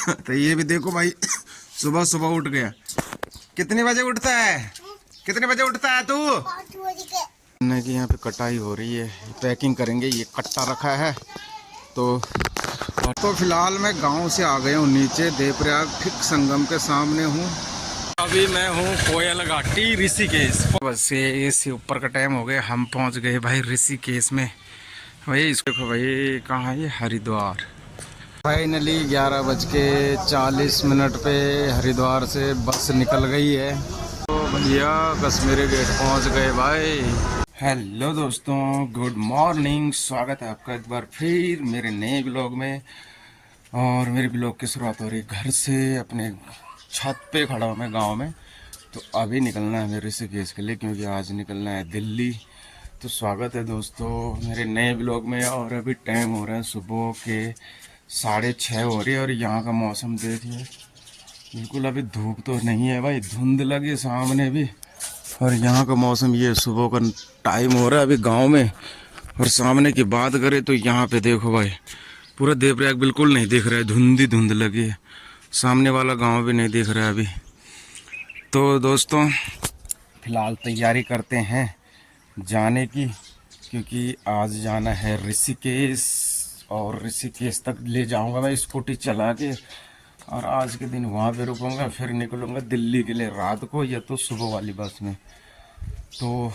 तो ये भी देखो भाई, सुबह सुबह उठ गया। कितने बजे उठता है? कितने बजे उठता है तू? 5 बजे। की यहाँ पे कटाई हो रही है, पैकिंग करेंगे। ये कट्टा रखा है तो फिलहाल मैं गांव से आ गया हूँ नीचे, देवप्रयाग ठीक संगम के सामने हूँ। अभी मैं हूँ कोयल घाटी ऋषिकेश। बस ये इसी ऊपर का टाइम हो गया, हम पहुँच गए भाई ऋषिकेश में। भाई इसको देखो भाई, कहाँ है ये? हरिद्वार। फाइनली 11:40 पे हरिद्वार से बस निकल गई है। तो भैया कश्मीरी गेट पहुँच गए भाई। हेलो दोस्तों, गुड मॉर्निंग। स्वागत है आपका एक बार फिर मेरे नए ब्लॉग में। और मेरे ब्लॉग की शुरुआत हो रही है घर से। अपने छत पे खड़ा हूँ मैं गांव में। तो अभी निकलना है मेरे ऋषिकेश के लिए, क्योंकि आज निकलना है दिल्ली। तो स्वागत है दोस्तों मेरे नए ब्लॉग में। और अभी टाइम हो रहा है सुबह के 6:30 हो रही है। और यहाँ का मौसम देखिए, बिल्कुल अभी धूप तो नहीं है भाई, धुंध लगी सामने भी। और यहाँ का मौसम ये सुबह का टाइम हो रहा है अभी गांव में। और सामने की बात करें तो यहाँ पे देखो भाई, पूरा देवप्रयाग बिल्कुल नहीं दिख रहा है, धुंधी धुंध लगी है। सामने वाला गांव भी नहीं दिख रहा है अभी। तो दोस्तों फिलहाल तैयारी करते हैं जाने की, क्योंकि आज जाना है ऋषिकेश। और ऋषिकेश तक ले जाऊंगा मैं स्कूटी चला के। और आज के दिन वहाँ पे रुकूंगा, फिर निकलूंगा दिल्ली के लिए रात को, या तो सुबह वाली बस में। तो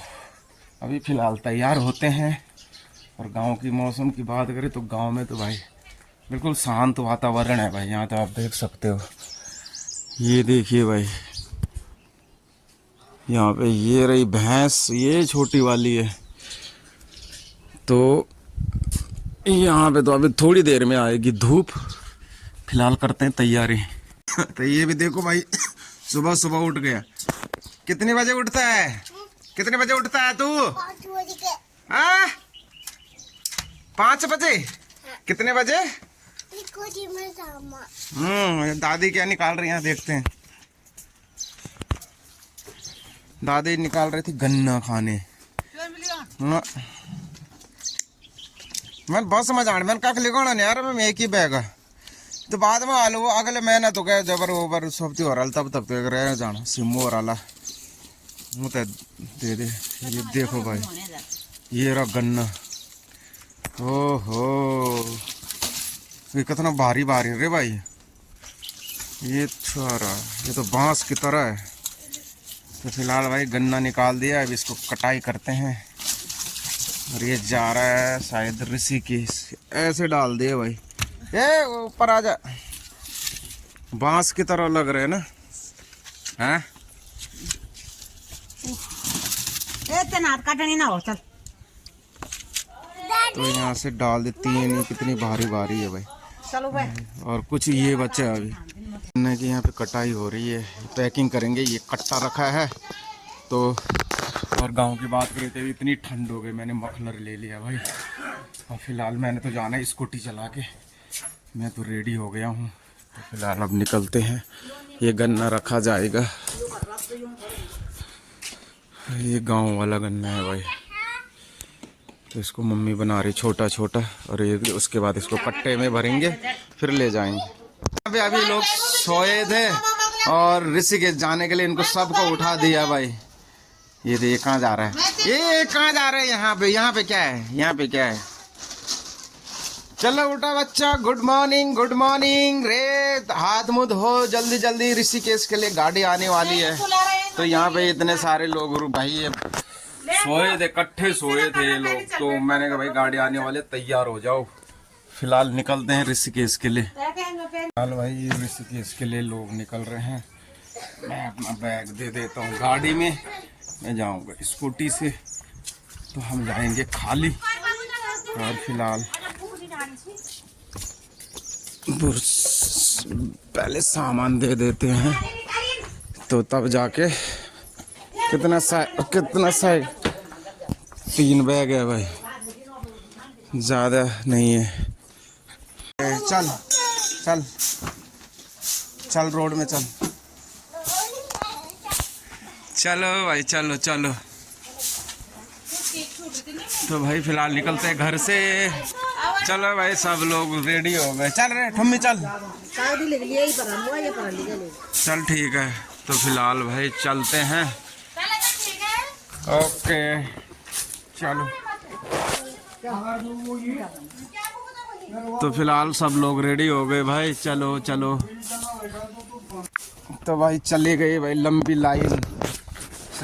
अभी फ़िलहाल तैयार होते हैं। और गांव की मौसम की बात करें तो गांव में तो भाई बिल्कुल शांत वातावरण है भाई। यहाँ तो आप देख सकते हो, ये देखिए भाई, यहाँ पे ये रही भैंस, ये छोटी वाली है। तो यहाँ पे तो अभी थोड़ी देर में आएगी धूप। फिलहाल करते हैं तैयारी। तो ये भी देखो भाई, सुबह सुबह उठ गया। कितने बजे उठता है? कितने बजे उठता है तू? 5 बजे। 5 बजे? कितने बजे? में दादी क्या निकाल रही है देखते हैं। दादी निकाल रही थी गन्ना खाने। मैं बस में जान, मैंने कख लिखा नहीं यार, मैं एक ही बैग है। तो बाद में आलू अगले महीना तो क्या जबर ओबर सब्जी हो रहा, तब तब तो रह जाना सिमू हो रहा। मुझे दे दे। ये देखो भाई, ये रहा गन्ना। ओहो, ये कितना भारी भारी रे भाई। ये छोरा, ये तो बांस की तरह है। तो फिलहाल भाई गन्ना निकाल दिया, अब इसको कटाई करते हैं। और ये जा रहा है शायद ऋषिकेश। ऐसे डाल दिए भाई, ये ऊपर आ जा। बांस की तरह लग रहे हैं ना, हैं? काटनी ना हो, चल। तो यहाँ से डाल देती है। कितनी भारी भारी है भाई। चलो भाई। और कुछ ये बच्चे अभी गन्ने की यहाँ पे कटाई हो रही है, पैकिंग करेंगे। ये कट्टा रखा है तो। और गांव की बात करें तो इतनी ठंड हो गई, मैंने मफलर ले लिया भाई। और फिलहाल मैंने तो जाना है स्कूटी चला के, मैं तो रेडी हो गया हूँ। तो फिलहाल अब निकलते हैं। ये गन्ना रखा जाएगा, ये गांव वाला गन्ना है भाई। तो इसको मम्मी बना रही छोटा छोटा, और ये उसके बाद इसको कट्टे में भरेंगे, फिर ले जाएंगे। अभी लोग सोए थे और ऋषिकेश जाने के लिए इनको सबको उठा दिया भाई। ये देखिए कहाँ जा रहा है, ये कहाँ जा रहा है? यहाँ पे क्या है? यहाँ पे क्या है? चलो उठा बच्चा, गुड मॉर्निंग गुड मॉर्निंग रे। हाथ मुंह धो जल्दी जल्दी, ऋषिकेश के लिए गाड़ी आने वाली है। तो यहाँ पे इतने सारे लोग भाई, ये सोए थे, इकट्ठे सोए थे ये लोग। तो मैंने कहा भाई गाड़ी आने वाले, तैयार हो जाओ। फिलहाल निकलते हैं ऋषिकेश के लिए। फिलहाल भाई ये ऋषिकेश के लिए लोग निकल रहे हैं। मैं अपना बैग दे देता हूँ गाड़ी में, मैं जाऊँगा स्कूटी से। तो हम जाएंगे खाली। और फिलहाल पहले सामान दे देते हैं, तो तब जाके कितना सा 3 बैग है भाई, ज़्यादा नहीं है। चल चल चल, रोड में चल। चलो भाई, चलो चलो। तो भाई फिलहाल निकलते हैं घर से। चलो भाई सब लोग रेडी हो गए। चल रहे ठम्मी चल। चल ठीक है, तो फिलहाल भाई चलते हैं। ओके चलो। तो फिलहाल सब लोग रेडी हो गए भाई, चलो चलो। तो भाई चली गई भाई लंबी लाइन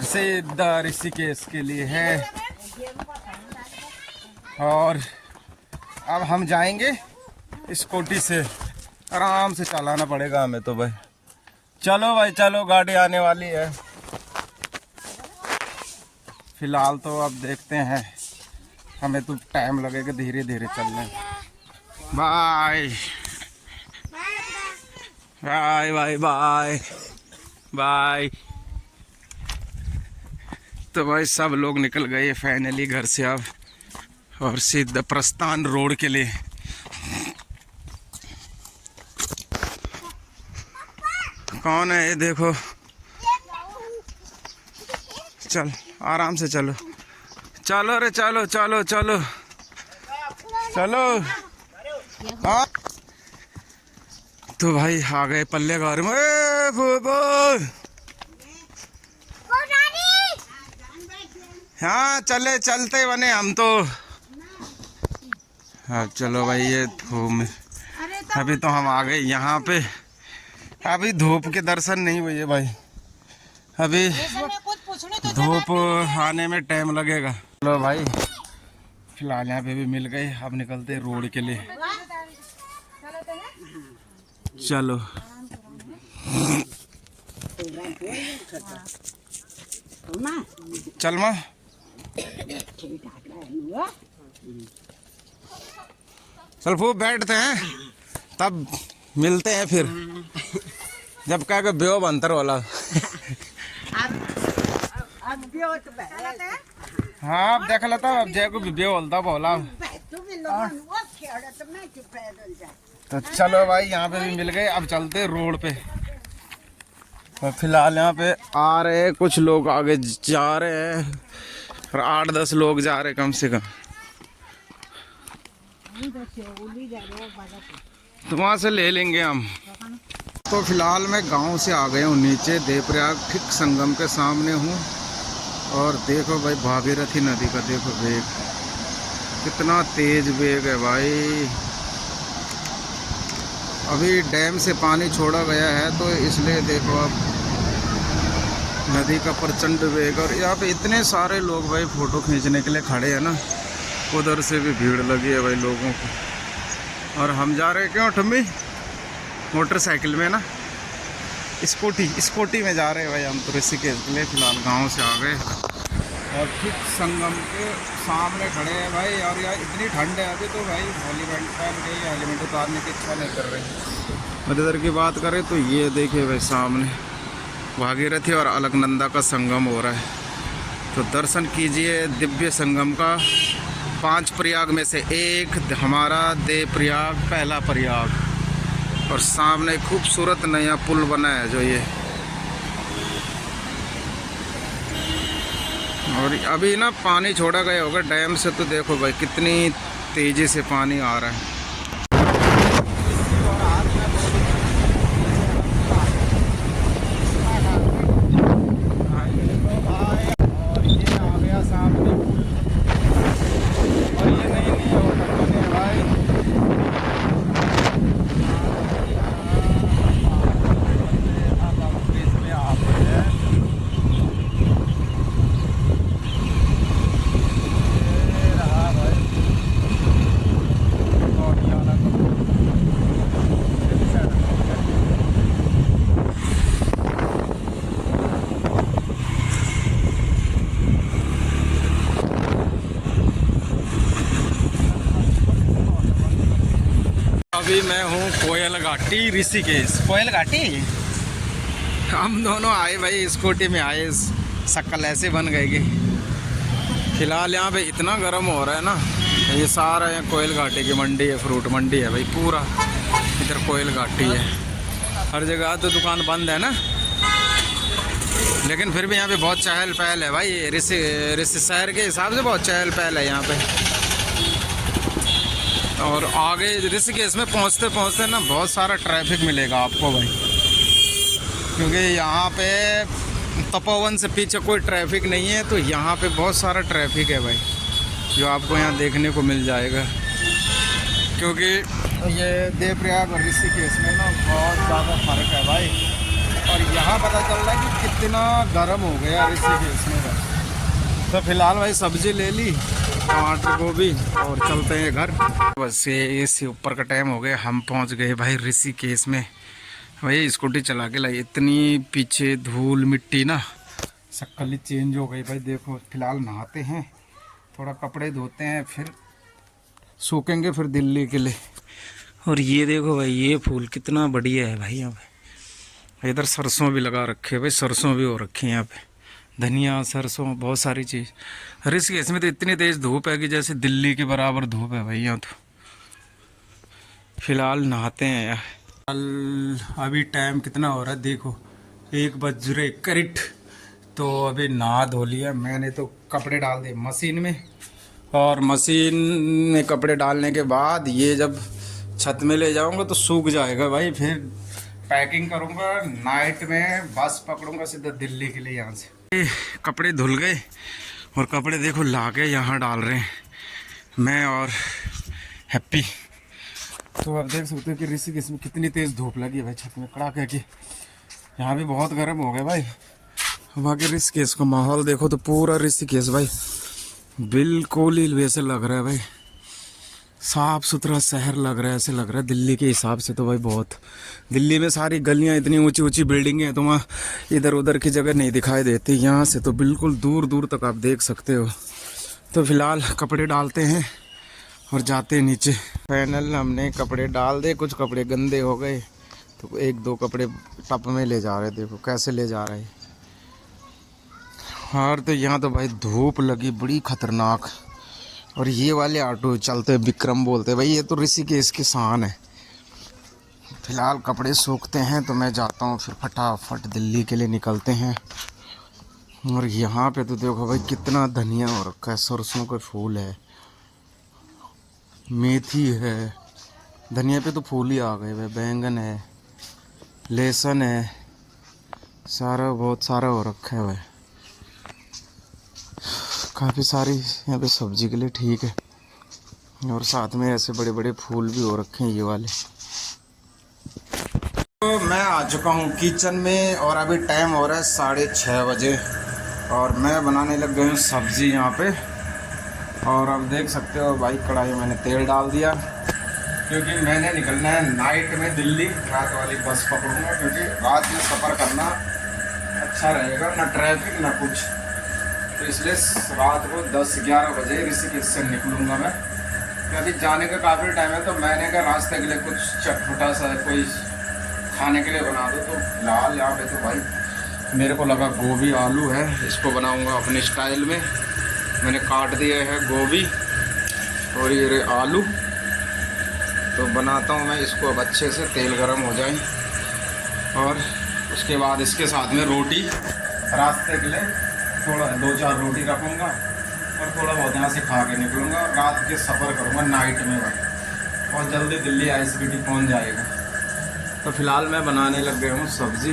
सीधा ऋषिकेश के लिए है। और अब हम जाएंगे स्कूटी से, आराम से चलाना पड़ेगा हमें तो भाई। चलो भाई चलो, गाड़ी आने वाली है। फिलहाल तो अब देखते हैं, हमें तो टाइम लगेगा धीरे धीरे चलने। Bye bye bye bye bye. तो भाई सब लोग निकल गए फाइनली घर से अब, और सीधा प्रस्थान रोड के लिए। कौन है ये देखो। चल आराम से चलो, चलो रे चलो चलो चलो चलो। हाँ तो भाई आ गए पल्ले घर में। हाँ चले चलते बने हम तो। हाँ चलो भाई, ये धूप अभी तो हम आ गए यहाँ पे। अभी धूप के दर्शन नहीं हुए भाई, अभी धूप आने में टाइम लगेगा। चलो भाई फिलहाल यहाँ पे भी मिल गए, अब निकलते रोड के लिए। चलो चल माँ। चल खूब बैठते हैं, तब मिलते हैं फिर जब क्या के ब्यो बनतर वाला। हाँ अब देख लेता, अब जय को ब्यो बोलता बोला। तो चलो भाई यहाँ पे भी मिल गए, अब चलते रोड पे। और फिलहाल यहाँ पे आ रहे हैं कुछ लोग, आगे जा रहे हैं, और 8-10 लोग जा रहे हैं कम से कम। तो वहाँ से ले लेंगे हम। तो फिलहाल मैं गांव से आ गया हूँ नीचे देवप्रयाग, ठीक संगम के सामने हूँ। और देखो भाई भागीरथी नदी का देखो वेग, कितना तेज वेग है भाई। अभी डैम से पानी छोड़ा गया है तो इसलिए देखो अब नदी का प्रचंड वेग। और यहाँ पे इतने सारे लोग भाई फ़ोटो खींचने के लिए खड़े हैं ना, उधर से भी भीड़ लगी है भाई लोगों को। और हम जा रहे हैं क्यों ठम्मी, मोटरसाइकिल में ना, स्कूटी में जा रहे हैं भाई हम तो ऋषिकेश के लिए। फिलहाल गांव से आ गए और ठीक संगम के सामने खड़े हैं भाई। और यार इतनी ठंड है अभी तो भाई हेलमेट पहन के या हेलमेट उतारने की इच्छा नहीं कर रही। और इधर की बात करें तो ये देखिए भाई सामने भागीरथी और अलकनंदा का संगम हो रहा है। तो दर्शन कीजिए दिव्य संगम का। 5 प्रयाग में से एक हमारा देव प्रयाग, पहला प्रयाग। और सामने खूबसूरत नया पुल बना है जो ये। और अभी ना पानी छोड़ा गया होगा डैम से, तो देखो भाई कितनी तेजी से पानी आ रहा है। अभी मैं हूँ कोयल घाटी ऋषिकेश। कोयल घाटी हम दोनों आए भाई, स्कूटी में आए, शक्ल ऐसे बन गए कि फिलहाल यहाँ पे इतना गर्म हो रहा है ना। ये सारा यहाँ कोयल घाटी की मंडी है, फ्रूट मंडी है भाई पूरा। इधर कोयल घाटी है, हर जगह तो दुकान बंद है ना, लेकिन फिर भी यहाँ पे बहुत चहल पहल है भाई। ऋषि शहर के हिसाब से बहुत चहल पहल है यहाँ पे। और आगे ऋषिकेश में पहुंचते पहुंचते ना बहुत सारा ट्रैफिक मिलेगा आपको भाई, क्योंकि यहाँ पे तपोवन से पीछे कोई ट्रैफिक नहीं है, तो यहाँ पे बहुत सारा ट्रैफिक है भाई, जो आपको यहाँ देखने को मिल जाएगा। क्योंकि ये देवप्रयाग और ऋषिकेश में ना बहुत ज़्यादा फर्क है भाई, और यहाँ पता चल रहा है कि कितना गर्म हो गया ऋषिकेश में भाई। तो फिलहाल भाई सब्जी ले ली, टमाटर गोभी, और चलते हैं घर। बस ये इसी ऊपर का टाइम हो गया, हम पहुँच गए भाई ऋषिकेश में। भाई स्कूटी चला के लाई, इतनी पीछे धूल मिट्टी ना, शक्ल ही चेंज हो गई भाई। देखो फिलहाल नहाते हैं, थोड़ा कपड़े धोते हैं, फिर सूखेंगे, फिर दिल्ली के लिए। और ये देखो भाई, ये फूल कितना बढ़िया है भाई यहाँ पे। इधर सरसों भी लगा रखे भाई, सरसों भी हो रखी है यहाँ पे, धनिया, सरसों, बहुत सारी चीज़। ऋषिकेश में तो इतनी तेज़ धूप है कि जैसे दिल्ली के बराबर धूप है भाई यहाँ तो। फिलहाल नहाते हैं यार। अभी टाइम कितना हो रहा है देखो, 1:01। तो अभी नहा धो लिया मैंने, तो कपड़े डाल दिए मशीन में, और मशीन में कपड़े डालने के बाद ये जब छत में ले जाऊंगा तो सूख जाएगा भाई। फिर पैकिंग करूंगा, नाइट में बस पकड़ूंगा सीधा दिल्ली के लिए। यहाँ से कपड़े धुल गए, और कपड़े देखो ला के यहाँ डाल रहे हैं मैं और हैप्पी। तो आप देख सकते हो कि ऋषिकेश में कितनी तेज़ धूप लगी है भाई, छत में कड़ाके की। यहाँ भी बहुत गर्म हो गया भाई। बाकी ऋषिकेश का माहौल देखो तो पूरा ऋषिकेश भाई बिल्कुल ही वैसे लग रहा है भाई, साफ सुथरा शहर लग रहा है। ऐसे लग रहा है दिल्ली के हिसाब से तो भाई बहुत। दिल्ली में सारी गलियाँ इतनी ऊंची ऊंची बिल्डिंगें हैं, तो वहाँ इधर उधर की जगह नहीं दिखाई देती। यहाँ से तो बिल्कुल दूर दूर तक आप देख सकते हो। तो फिलहाल कपड़े डालते हैं और जाते हैं नीचे। फाइनल हमने कपड़े डाल दे, कुछ कपड़े गंदे हो गए तो 1-2 कपड़े टप में ले जा रहे, देखो कैसे ले जा रहे हैं। और तो यहाँ तो भाई धूप लगी बड़ी खतरनाक। और ये वाले ऑटो चलते हैं विक्रम बोलते हैं भाई, ये तो ऋषिकेश की शान है। फिलहाल कपड़े सूखते हैं तो मैं जाता हूँ, फिर फटाफट दिल्ली के लिए निकलते हैं। और यहाँ पे तो देखो भाई कितना धनिया हो रखा है, सरसों का फूल है, मेथी है, धनिया पे तो फूल ही आ गए भाई, बैंगन है, लहसुन है, सारा बहुत सारा हो रखा है भाई। काफ़ी सारी यहाँ पे सब्जी के लिए ठीक है, और साथ में ऐसे बड़े बड़े फूल भी हो रखे हैं ये वाले। तो मैं आ चुका हूँ किचन में, और अभी टाइम हो रहा है 6:30 बजे, और मैं बनाने लग गया हूँ सब्ज़ी यहाँ पे। और अब देख सकते हो भाई कढ़ाई मैंने तेल डाल दिया, क्योंकि मैंने निकलना है नाइट में दिल्ली, रात वाली बस पकड़ूंगा, क्योंकि रात में सफ़र करना अच्छा रहेगा, ना ट्रैफिक ना कुछ। तो इसलिए रात को 10-11 बजे ऋषिकेश से निकलूँगा मैं, क्योंकि जाने का काफ़ी टाइम है। तो मैंने कहा रास्ते के लिए कुछ चटपटा सा कोई खाने के लिए बना दो। तो फिलहाल यहाँ पे तो भाई मेरे को लगा गोभी आलू है, इसको बनाऊँगा अपने स्टाइल में। मैंने काट दिए हैं गोभी और ये आलू, तो बनाता हूँ मैं इसको अब अच्छे से, तेल गरम हो जाए। और उसके बाद इसके साथ में रोटी, रास्ते के लिए थोड़ा 2-4 रोटी रखूँगा, और थोड़ा बहुत यहाँ से खा के निकलूँगा। रात के सफ़र करूँगा नाइट में भाई, और जल्दी दिल्ली ICBT पहुँच जाएगा। तो फिलहाल मैं बनाने लग गया हूँ सब्ज़ी,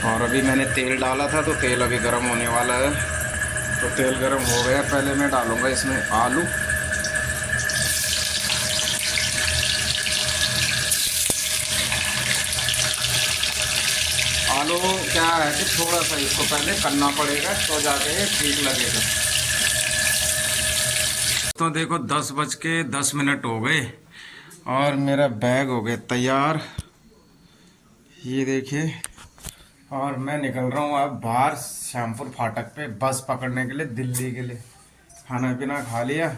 और अभी मैंने तेल डाला था, तो तेल अभी गर्म होने वाला है। तो तेल गर्म हो गया, पहले मैं डालूँगा इसमें आलू। आलू क्या है कि थोड़ा सा इसको पहले करना पड़ेगा, तो जाके ठीक लगेगा। तो देखो 10:10 हो गए, और मेरा बैग हो गया तैयार, ये देखिए। और मैं निकल रहा हूँ अब बाहर श्यामपुर फाटक पे बस पकड़ने के लिए दिल्ली के लिए। खाना पीना खा लिया,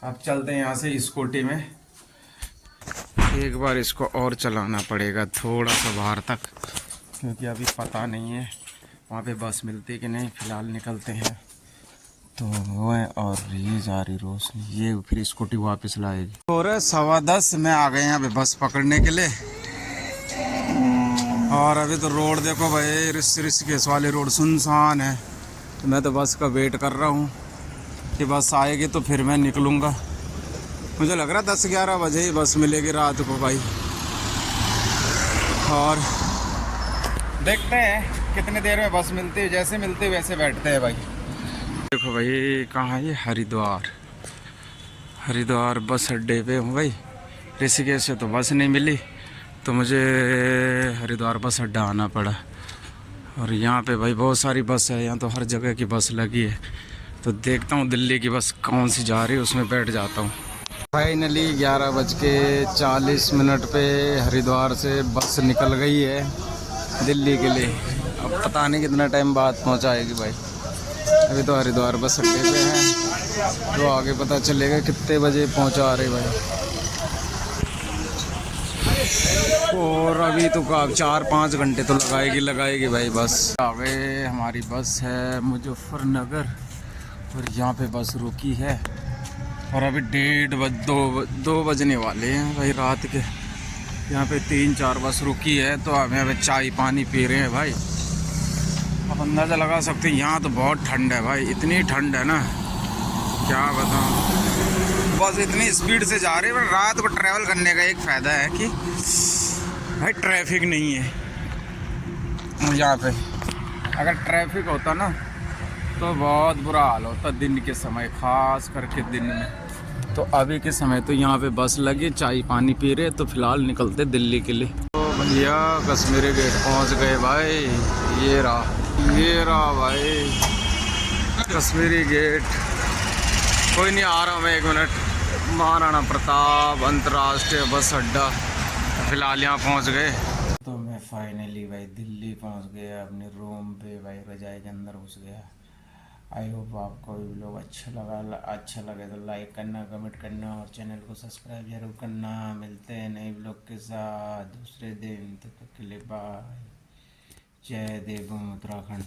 अब चलते हैं यहाँ से स्कूटी में। एक बार इसको और चलाना पड़ेगा थोड़ा सा बाहर तक, क्योंकि अभी पता नहीं है वहाँ पे बस मिलती कि नहीं। फ़िलहाल निकलते हैं। तो वो है, और ये जा रही रोशनी, ये फिर स्कूटी वापस लाएगी। और 10:15 में आ गए यहाँ पे बस पकड़ने के लिए। और अभी तो रोड देखो भाई, ऋषिकेश वाले रोड सुनसान है। तो मैं तो बस का वेट कर रहा हूँ कि बस आएगी तो फिर मैं निकलूँगा। मुझे लग रहा 10-11 बजे ही बस मिलेगी रात को भाई। और देखते हैं कितनी देर में बस मिलती है, जैसे मिलती है वैसे बैठते हैं भाई। देखो भाई कहाँ है ये, हरिद्वार बस अड्डे पे हूँ भाई। ऋषिकेश से तो बस नहीं मिली तो मुझे हरिद्वार बस अड्डा आना पड़ा। और यहाँ पे भाई बहुत सारी बस है, यहाँ तो हर जगह की बस लगी है। तो देखता हूँ दिल्ली की बस कौन सी जा रही है, उसमें बैठ जाता हूँ। फाइनली 11:40 पे हरिद्वार से बस निकल गई है दिल्ली के लिए। अब पता नहीं कितना टाइम बाद पहुँचाएगी भाई। अभी तो हरिद्वार बस अड्डे पे हैं, तो आगे पता चलेगा कितने बजे पहुँचा रहे भाई। और अभी तो 4-5 घंटे तो लगाएगी भाई बस। आगे हमारी बस है मुजफ्फरनगर और यहाँ पे बस रुकी है। और अभी 1:30-2 बजने वाले हैं भाई रात के। यहाँ पे 3-4 बस रुकी है, तो हमें अभी चाय पानी पी रहे हैं भाई। अब अंदाज़ा लगा सकते हैं यहाँ तो बहुत ठंड है भाई, इतनी ठंड है ना क्या बताऊँ। बस इतनी स्पीड से जा रही है। रात को ट्रैवल करने का एक फ़ायदा है कि भाई ट्रैफिक नहीं है यहाँ पे। अगर ट्रैफिक होता ना तो बहुत बुरा हाल होता दिन के समय, ख़ास करके दिन में। तो अभी के समय तो यहाँ पे बस लगी, चाय पानी पी रहे, तो फ़िलहाल निकलते दिल्ली के लिए। तो भैया कश्मीरी गेट पहुँच गए भाई। ये रहा भाई कश्मीरी गेट। कोई नहीं, आ रहा हूँ मैं 1 मिनट। महाराणा प्रताप अंतर्राष्ट्रीय बस अड्डा, फ़िलहाल यहाँ पहुँच गए। तो मैं फाइनली भाई दिल्ली पहुँच गया, अपने रूम पे भाई रजाई के अंदर घुस गया। आई होप आपको भी व्लॉग अच्छा लगे तो लाइक करना, कमेंट करना और चैनल को सब्सक्राइब जरूर करना। मिलते हैं नए व्लॉग के साथ दूसरे दिन, तब तक के लिए बाय। जय देव उत्तराखंड।